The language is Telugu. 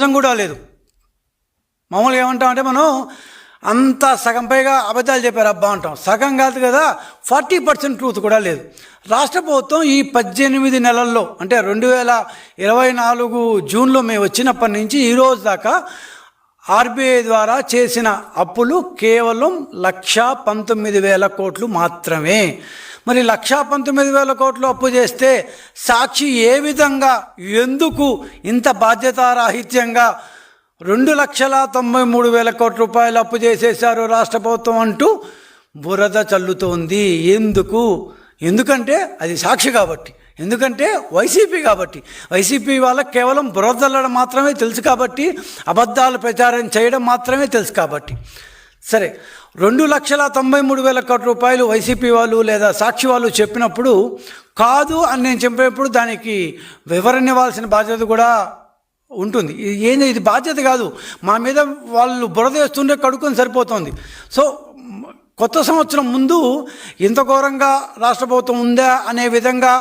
సగం కూడా లేదు. మామూలుగా ఏమంటామంటే మనం అంత సగం పైగా అబద్ధాలు చెప్పారు అబ్బా అంటాం. సగం కాదు కదా, 40% ట్రూత్ కూడా లేదు. రాష్ట్ర ప్రభుత్వం ఈ 18 నెలల్లో అంటే 2024 జూన్లో మేము వచ్చినప్పటి నుంచి ఈరోజు దాకా ఆర్బీఐ ద్వారా చేసిన అప్పులు కేవలం 1,19,000 కోట్లు మాత్రమే. మరి 1,19,000 కోట్లు అప్పు చేస్తే సాక్షి ఏ విధంగా, ఎందుకు ఇంత బాధ్యతారాహిత్యంగా 2,93,000 కోట్ల రూపాయలు అప్పు చేసేశారు రాష్ట్ర ప్రభుత్వం అంటూ బురద చల్లుతోంది. ఎందుకంటే అది సాక్షి కాబట్టి, ఎందుకంటే వైసీపీ కాబట్టి. వైసీపీ వాళ్ళకి కేవలం బురద చల్లడం మాత్రమే తెలుసు కాబట్టి, అబద్ధాలు ప్రచారం చేయడం మాత్రమే తెలుసు కాబట్టి. సరే, 2,93,000 కోట్ల రూపాయలు వైసీపీ వాళ్ళు లేదా సాక్షి వాళ్ళు చెప్పినప్పుడు కాదు అని నేను చెప్పినప్పుడు దానికి వివరణ ఇవ్వాల్సిన బాధ్యత కూడా ఉంటుంది. ఇది బాధ్యత కాదు, మా మీద వాళ్ళు బురద వేస్తుంటే కడుక్కొని సరిపోతుంది. సో కొత్త సంవత్సరం ముందు ఇంత ఘోరంగా రాష్ట్ర ప్రభుత్వం ఉందా అనే విధంగా